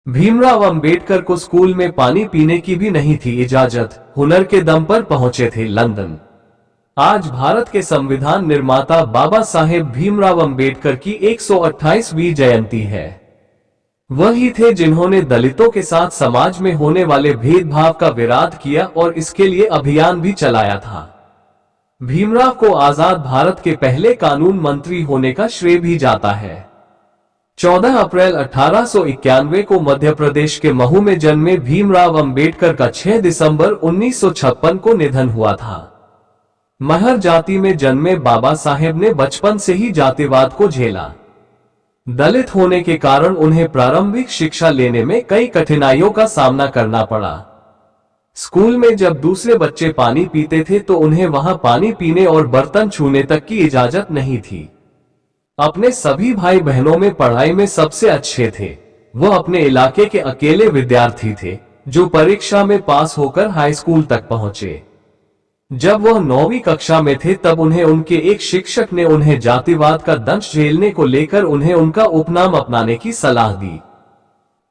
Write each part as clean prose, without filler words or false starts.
भीमराव अंबेडकर को स्कूल में पानी पीने की भी नहीं थी इजाजत, हुनर के दम पर पहुंचे थे लंदन। आज भारत के संविधान निर्माता बाबा साहेब भीमराव अंबेडकर की 128वीं जयंती है। वही थे जिन्होंने दलितों के साथ समाज में होने वाले भेदभाव का विरोध किया और इसके लिए अभियान भी चलाया था। भीमराव को आजाद भारत के पहले कानून मंत्री होने का श्रेय भी जाता है। 14 अप्रैल 1891 को मध्य प्रदेश के महू में जन्मे भीमराव अंबेडकर का 6 दिसंबर 1956 को निधन हुआ था। महर जाति में जन्मे बाबा साहेब ने बचपन से ही जातिवाद को झेला। दलित होने के कारण उन्हें प्रारंभिक शिक्षा लेने में कई कठिनाइयों का सामना करना पड़ा। स्कूल में जब दूसरे बच्चे पानी पीते थे तो उन्हें वहां पानी पीने और बर्तन छूने तक की इजाजत नहीं थी। अपने सभी भाई बहनों में पढ़ाई में सबसे अच्छे थे। वह अपने इलाके के अकेले विद्यार्थी थे जो परीक्षा में पास होकर हाई स्कूल तक पहुंचे। जब वह 9वीं कक्षा में थे तब उन्हें उनके एक शिक्षक ने उन्हें जातिवाद का दंश झेलने को लेकर उन्हें उनका उपनाम अपनाने की सलाह दी।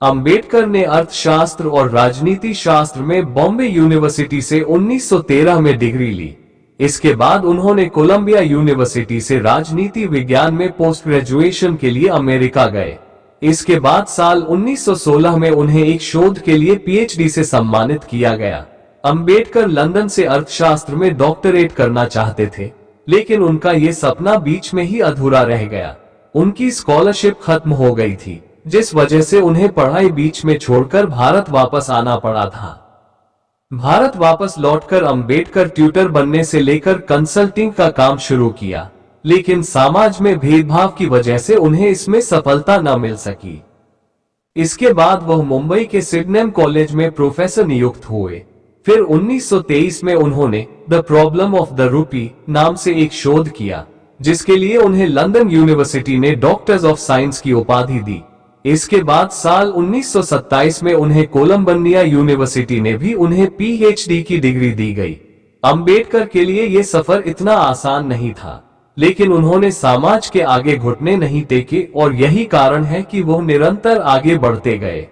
अंबेडकर ने अर्थशास्त्र और राजनीति शास्त्र में बॉम्बे यूनिवर्सिटी से 1913 में डिग्री ली। इसके बाद उन्होंने कोलंबिया यूनिवर्सिटी से राजनीति विज्ञान में पोस्ट ग्रेजुएशन के लिए अमेरिका गए। इसके बाद साल 1916 में उन्हें एक शोध के लिए पीएचडी से सम्मानित किया गया। अंबेडकर लंदन से अर्थशास्त्र में डॉक्टरेट करना चाहते थे, लेकिन उनका ये सपना बीच में ही अधूरा रह गया। उनकी स्कॉलरशिप खत्म हो गई थी, जिस वजह से उन्हें पढ़ाई बीच में छोड़कर भारत वापस आना पड़ा था। भारत वापस लौटकर अंबेडकर ट्यूटर बनने से लेकर कंसल्टिंग का काम शुरू किया, लेकिन समाज में भेदभाव की वजह से उन्हें इसमें सफलता न मिल सकी। इसके बाद वह मुंबई के सिडनेम कॉलेज में प्रोफेसर नियुक्त हुए। फिर 1923 में उन्होंने the problem of the rupee नाम से एक शोध किया, जिसके लिए उन्हें लंदन यूनिवर्सिटी ने डॉक्टर्स ऑफ साइंस की उपाधि दी। इसके बाद साल 1927 में उन्हें कोलंबिया यूनिवर्सिटी ने भी उन्हें पीएचडी की डिग्री दी गई। अंबेडकर के लिए यह सफर इतना आसान नहीं था, लेकिन उन्होंने समाज के आगे घुटने नहीं टेके और यही कारण है कि वो निरंतर आगे बढ़ते गए।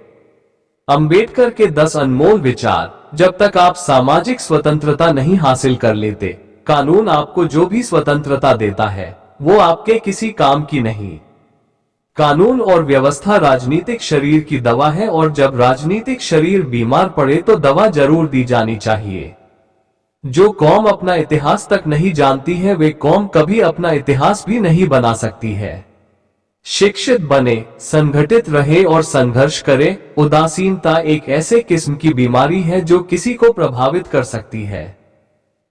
अंबेडकर के 10 अनमोल विचार। जब तक आप सामाजिक स्वतंत्रता नहीं हासिल कर लेते, कानून आपको जो भी स्वतंत्रता देता है वो आपके किसी काम की नहीं। कानून और व्यवस्था राजनीतिक शरीर की दवा है और जब राजनीतिक शरीर बीमार पड़े तो दवा जरूर दी जानी चाहिए। जो कौम अपना इतिहास तक नहीं जानती है वे कौम कभी अपना इतिहास भी नहीं बना सकती है। शिक्षित बने, संगठित रहे और संघर्ष करे। उदासीनता एक ऐसे किस्म की बीमारी है जो किसी को प्रभावित कर सकती है।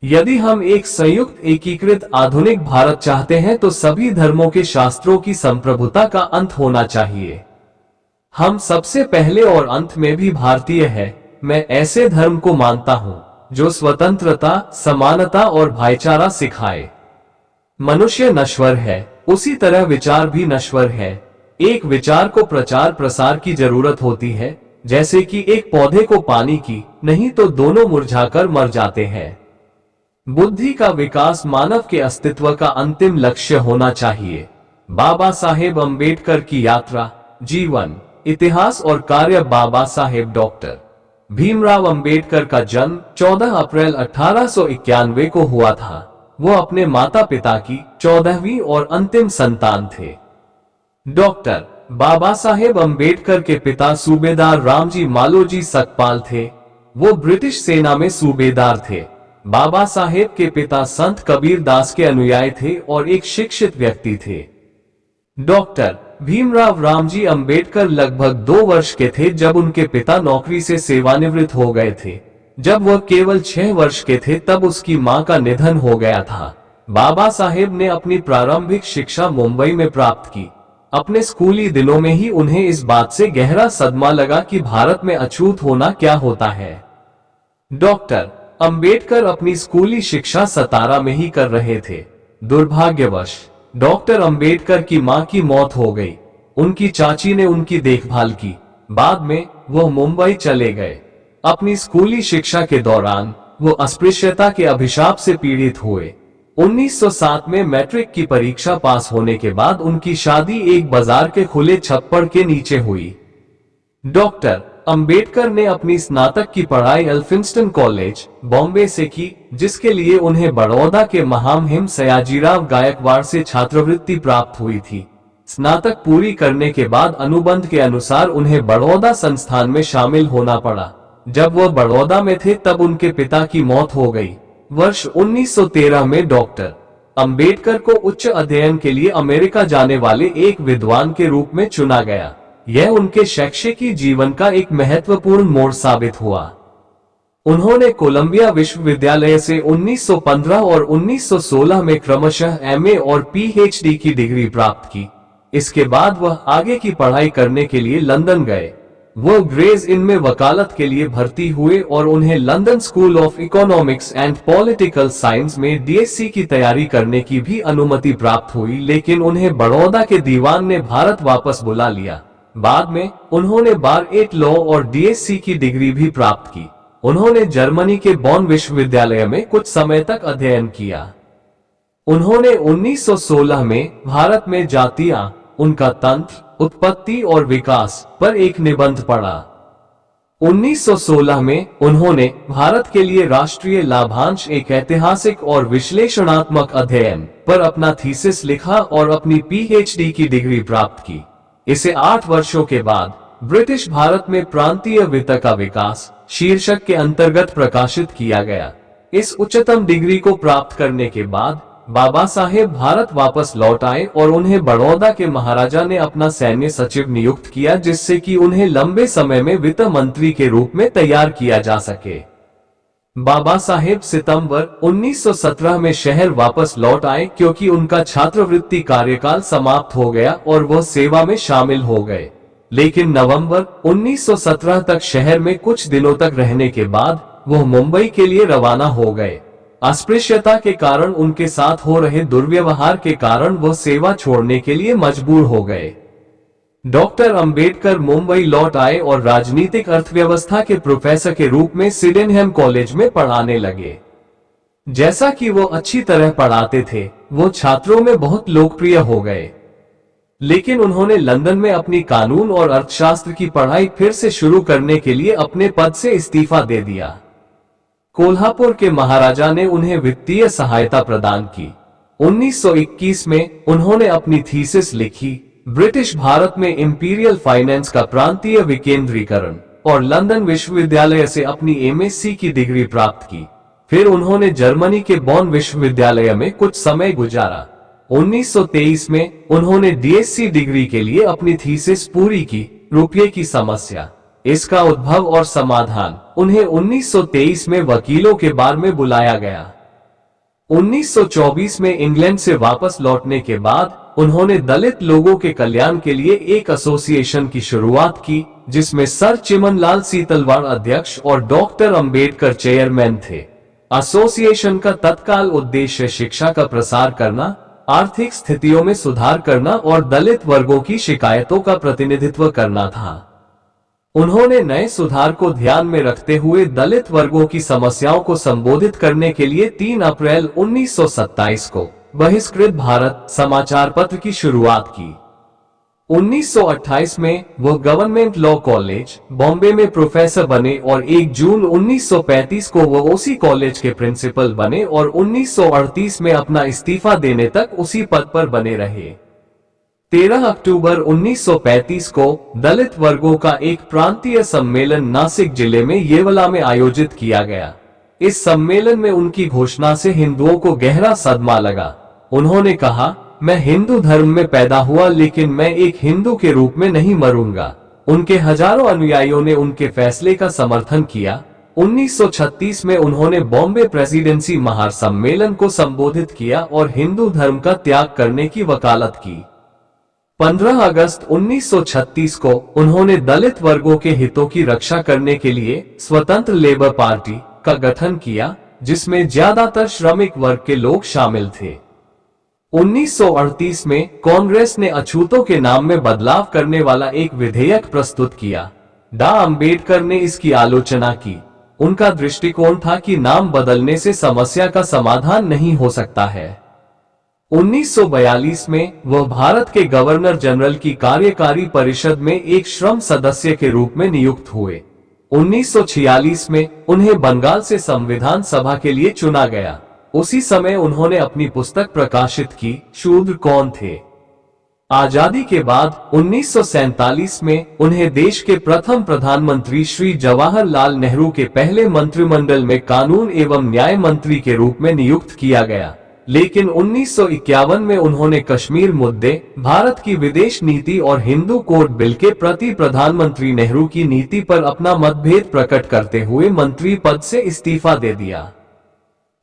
यदि हम एक संयुक्त एकीकृत आधुनिक भारत चाहते हैं तो सभी धर्मों के शास्त्रों की संप्रभुता का अंत होना चाहिए। हम सबसे पहले और अंत में भी भारतीय हैं। मैं ऐसे धर्म को मानता हूं जो स्वतंत्रता, समानता और भाईचारा सिखाए। मनुष्य नश्वर है, उसी तरह विचार भी नश्वर है। एक विचार को प्रचार प्रसार की जरूरत होती है, जैसे कि एक पौधे को पानी की, नहीं तो दोनों मुरझाकर मर जाते हैं। बुद्धि का विकास मानव के अस्तित्व का अंतिम लक्ष्य होना चाहिए। बाबा साहेब अंबेडकर की यात्रा, जीवन, इतिहास और कार्य। बाबा साहेब डॉक्टर भीमराव अंबेडकर का जन्म 14 अप्रैल 1891 को हुआ था। वो अपने माता पिता की 14वीं और अंतिम संतान थे। डॉक्टर बाबा साहेब अंबेडकर के पिता सूबेदार रामजी मालोजी सकपाल थे। वो ब्रिटिश सेना में सूबेदार थे। बाबा साहेब के पिता संत कबीर दास के अनुयायी थे और एक शिक्षित व्यक्ति थे। डॉक्टर भीमराव रामजी अंबेडकर लगभग 2 वर्ष के थे जब उनके पिता नौकरी से सेवानिवृत्त हो गए थे। जब वह केवल 6 वर्ष के थे तब उसकी मां का निधन हो गया था। बाबा साहेब ने अपनी प्रारंभिक शिक्षा मुंबई में प्राप्त की। अपने स्कूली दिनों में ही उन्हें इस बात से गहरा सदमा लगा कि भारत में अछूत होना क्या होता है। डॉक्टर अंबेडकर अपनी स्कूली शिक्षा सतारा में ही कर रहे थे। दुर्भाग्यवश डॉक्टर अंबेडकर की मां की मौत हो गई। उनकी चाची ने उनकी देखभाल की। बाद में वह मुंबई चले गए। अपनी स्कूली शिक्षा के दौरान वो अस्पृश्यता के अभिशाप से पीड़ित हुए। 1907 में मैट्रिक की परीक्षा पास होने के बाद उनकी शादी एक बाजार के खुले छप्पड़ के नीचे हुई। डॉक्टर अंबेडकर ने अपनी स्नातक की पढ़ाई एल्फिंस्टन कॉलेज, बॉम्बे से की, जिसके लिए उन्हें बड़ौदा के महामहिम सयाजीराव गायकवाड़ से छात्रवृत्ति प्राप्त हुई थी। स्नातक पूरी करने के बाद अनुबंध के अनुसार उन्हें बड़ौदा संस्थान में शामिल होना पड़ा। जब वह बड़ौदा में थे तब उनके पिता की मौत हो गई। वर्ष 1913 में डॉक्टर अंबेडकर को उच्च अध्ययन के लिए अमेरिका जाने वाले एक विद्वान के रूप में चुना गया। यह उनके शैक्षिक जीवन का एक महत्वपूर्ण मोड़ साबित हुआ। उन्होंने कोलंबिया विश्वविद्यालय से 1915 और 1916 में क्रमशः एमए और पीएचडी की डिग्री प्राप्त की। इसके बाद वह आगे की पढ़ाई करने के लिए लंदन गए। वह ग्रेज इन में वकालत के लिए भर्ती हुए और उन्हें London school of economics and political science में डीएससी की तैयारी करने की भी अनुमति प्राप्त हुई, लेकिन उन्हें बड़ौदा के दीवान ने भारत वापस बुला लिया। बाद में उन्होंने बार 8 लॉ और डीएससी की डिग्री भी प्राप्त की। उन्होंने जर्मनी के बॉन विश्वविद्यालय में कुछ समय तक अध्ययन किया। उन्होंने 1916 में भारत में जातियां, उनका तंत्र, उत्पत्ति और विकास पर एक निबंध पढ़ा। 1916 में उन्होंने भारत के लिए राष्ट्रीय लाभांश, एक ऐतिहासिक और विश्लेषणात्मक अध्ययन पर अपना थीसिस लिखा और अपनी पीएचडी की डिग्री प्राप्त की। इसे 8 वर्षों के बाद ब्रिटिश भारत में प्रांतीय वित्त का विकास शीर्षक के अंतर्गत प्रकाशित किया गया। इस उच्चतम डिग्री को प्राप्त करने के बाद बाबा साहेब भारत वापस लौट आए और उन्हें बड़ौदा के महाराजा ने अपना सैन्य सचिव नियुक्त किया, जिससे कि उन्हें लंबे समय में वित्त मंत्री के रूप में तैयार किया जा सके। बाबा साहेब सितंबर 1917 में शहर वापस लौट आए क्योंकि उनका छात्रवृत्ति कार्यकाल समाप्त हो गया और वह सेवा में शामिल हो गए। लेकिन नवंबर 1917 तक शहर में कुछ दिनों तक रहने के बाद वह मुंबई के लिए रवाना हो गए। अस्पृश्यता के कारण उनके साथ हो रहे दुर्व्यवहार के कारण वह सेवा छोड़ने के लिए मजबूर हो गए। डॉक्टर अंबेडकर मुंबई लौट आए और राजनीतिक अर्थव्यवस्था के प्रोफेसर के रूप में सिडेनहम कॉलेज में पढ़ाने लगे। जैसा कि वो अच्छी तरह पढ़ाते थे, वो छात्रों में बहुत लोकप्रिय हो गए। लेकिन उन्होंने लंदन में अपनी कानून और अर्थशास्त्र की पढ़ाई फिर से शुरू करने के लिए अपने पद से इस्तीफा दे दिया। कोल्हापुर के महाराजा ने उन्हें वित्तीय सहायता प्रदान की। 1921 में उन्होंने अपनी थीसिस लिखी, ब्रिटिश भारत में इंपीरियल फाइनेंस का प्रांतीय विकेंद्रीकरण, और लंदन विश्वविद्यालय से अपनी एमएससी की डिग्री प्राप्त की। फिर उन्होंने जर्मनी के बॉन विश्वविद्यालय में कुछ समय गुजारा। 1923 में उन्होंने डीएससी डिग्री के लिए अपनी थीसिस पूरी की, रुपये की समस्या, इसका उद्भव और समाधान। उन्हें 1923 में वकीलों के बार में बुलाया गया। 1924 में इंग्लैंड से वापस लौटने के बाद उन्होंने दलित लोगों के कल्याण के लिए एक एसोसिएशन की शुरुआत की, जिसमें सर चिमनलाल सीतलवाड़ अध्यक्ष और डॉक्टर अंबेडकर चेयरमैन थे। एसोसिएशन का तत्काल उद्देश्य शिक्षा का प्रसार करना, आर्थिक स्थितियों में सुधार करना और दलित वर्गों की शिकायतों का प्रतिनिधित्व करना था। उन्होंने नए सुधार को ध्यान में रखते हुए दलित वर्गों की समस्याओं को संबोधित करने के लिए 3 अप्रैल 1927 को बहिष्कृत भारत समाचार पत्र की शुरुआत की। 1928 में वह गवर्नमेंट लॉ कॉलेज, बॉम्बे में प्रोफेसर बने और 1 जून 1935 को वह उसी कॉलेज के प्रिंसिपल बने और 1938 में अपना इस्तीफा देने तक उसी पद पर बने रहे। 13 अक्टूबर 1935 को दलित वर्गों का एक प्रांतीय सम्मेलन नासिक जिले में येवला में आयोजित किया गया। इस सम्मेलन में उनकी घोषणा से हिंदुओं को गहरा सदमा लगा। उन्होंने कहा, मैं हिंदू धर्म में पैदा हुआ लेकिन मैं एक हिंदू के रूप में नहीं मरूंगा। उनके हजारों अनुयायियों ने उनके फैसले का समर्थन किया। 1936 में उन्होंने बॉम्बे प्रेसिडेंसी महासम्मेलन को संबोधित किया और हिंदू धर्म का त्याग करने की वकालत की। 15 अगस्त 1936 को उन्होंने दलित वर्गों के हितों की रक्षा करने के लिए स्वतंत्र लेबर पार्टी का गठन किया, जिसमें ज्यादातर श्रमिक वर्ग के लोग शामिल थे। 1938 में कांग्रेस ने अछूतों के नाम में बदलाव करने वाला एक विधेयक प्रस्तुत किया। डॉ. अंबेडकर ने इसकी आलोचना की। उनका दृष्टिकोण था कि नाम बदलने से समस्या का समाधान नहीं हो सकता है। 1942 में वह भारत के गवर्नर जनरल की कार्यकारी परिषद में एक श्रम सदस्य के रूप में नियुक्त हुए। 1946 में उन्हें बंगाल से संविधान सभा के लिए चुना गया। उसी समय उन्होंने अपनी पुस्तक प्रकाशित की, शूद्र कौन थे। आजादी के बाद 1947 में उन्हें देश के प्रथम प्रधानमंत्री श्री जवाहरलाल नेहरू के पहले मंत्रिमंडल में कानून एवं न्याय मंत्री के रूप में नियुक्त किया गया। लेकिन 1951 में उन्होंने कश्मीर मुद्दे, भारत की विदेश नीति और हिंदू कोड बिल के प्रति प्रधानमंत्री नेहरू की नीति पर अपना मतभेद प्रकट करते हुए मंत्री पद से इस्तीफा दे दिया।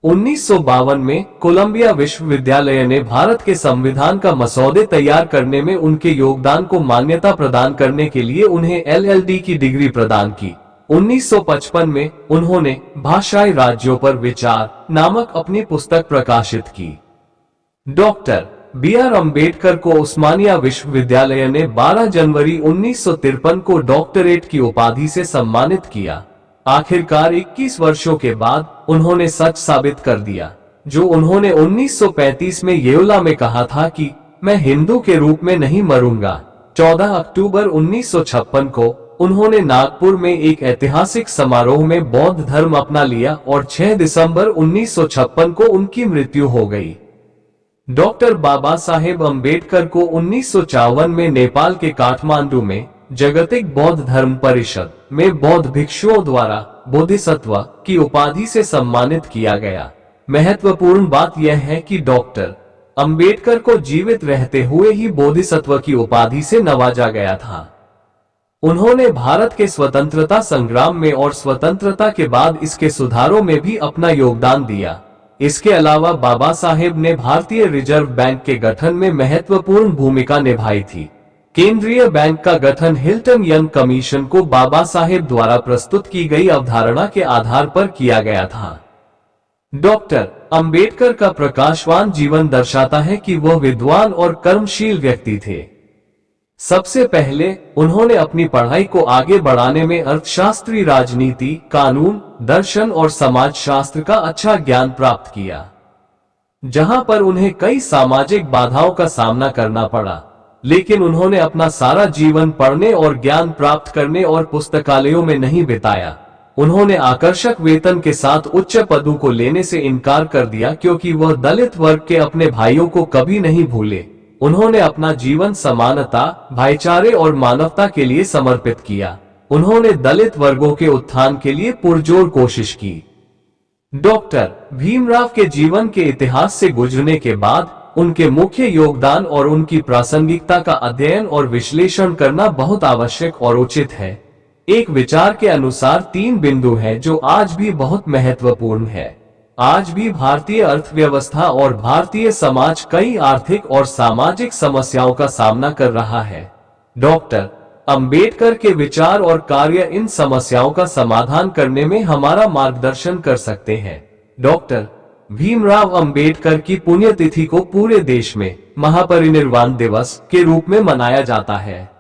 1952 में कोलंबिया विश्वविद्यालय ने भारत के संविधान का मसौदे तैयार करने में उनके योगदान को मान्यता प्रदान करने के लिए उन्हें LL.D की डिग्री प्रदान की। 1955 में उन्होंने भाषाई राज्यों पर विचार नामक अपनी पुस्तक प्रकाशित की। Doctor B.R. अम्बेडकर को उस्मानिया विश्वविद्यालय ने 12 जनवरी 1953 को डॉक्टरेट की उपाधि से सम्मानित किया। आखिरकार 21 वर्षों के बाद उन्होंने सच साबित कर दिया, जो उन्होंने 1935 में येओला में कहा था कि मैं हिंदू के रूप में नहीं मरूंगा। 14 अक्टूबर 1956 को उन्होंने नागपुर में एक ऐतिहासिक समारोह में बौद्ध धर्म अपना लिया और 6 दिसंबर 1956 को उनकी मृत्यु हो गई। डॉक्टर बाबा साहेब अम्बेडकर को 1954 में नेपाल के काठमांडू में जागतिक बौद्ध धर्म परिषद में बौद्ध भिक्षुओं द्वारा बोधिसत्व की उपाधि से सम्मानित किया गया। महत्वपूर्ण बात यह है कि डॉक्टर अम्बेडकर को जीवित रहते हुए ही बोधिसत्व की उपाधि से नवाजा गया था। उन्होंने भारत के स्वतंत्रता संग्राम में और स्वतंत्रता के बाद इसके सुधारों में भी अपना योगदान दिया। इसके अलावा बाबा साहेब ने भारतीय रिजर्व बैंक के गठन में महत्वपूर्ण भूमिका निभाई थी। केंद्रीय बैंक का गठन हिल्टन यंग कमीशन को बाबा साहेब द्वारा प्रस्तुत की गई अवधारणा के आधार पर किया गया था। डॉक्टर अंबेडकर का प्रकाशवान जीवन दर्शाता है कि वह विद्वान और कर्मशील व्यक्ति थे। सबसे पहले उन्होंने अपनी पढ़ाई को आगे बढ़ाने में अर्थशास्त्री, राजनीति, कानून, दर्शन और समाजशास्त्र का अच्छा ज्ञान प्राप्त किया, जहां पर उन्हें कई सामाजिक बाधाओं का सामना करना पड़ा। लेकिन उन्होंने अपना सारा जीवन पढ़ने और ज्ञान प्राप्त करने और पुस्तकालयों में नहीं बिताया। उन्होंने आकर्षक वेतन के साथ उच्च पदों को लेने से इनकार कर दिया, क्योंकि वह दलित वर्ग के अपने भाइयों को कभी नहीं भूले। उन्होंने अपना जीवन समानता, भाईचारे और मानवता के लिए समर्पित किया। उन्होंने दलित वर्गों के उत्थान के लिए पुरजोर कोशिश की। डॉक्टर भीमराव के जीवन के इतिहास से गुजरने के बाद उनके मुख्य योगदान और उनकी प्रासंगिकता का अध्ययन और विश्लेषण करना बहुत आवश्यक और उचित है। एक विचार के अनुसार 3 बिंदु हैं जो आज भी बहुत महत्वपूर्ण है। आज भी भारतीय अर्थव्यवस्था और भारतीय समाज कई आर्थिक और सामाजिक समस्याओं का सामना कर रहा है। डॉक्टर अंबेडकर के विचार और कार्य इन समस्याओं का समाधान करने में हमारा मार्गदर्शन कर सकते हैं। डॉक्टर भीमराव अंबेडकर की पुण्यतिथि को पूरे देश में महापरिनिर्वाण दिवस के रूप में मनाया जाता है।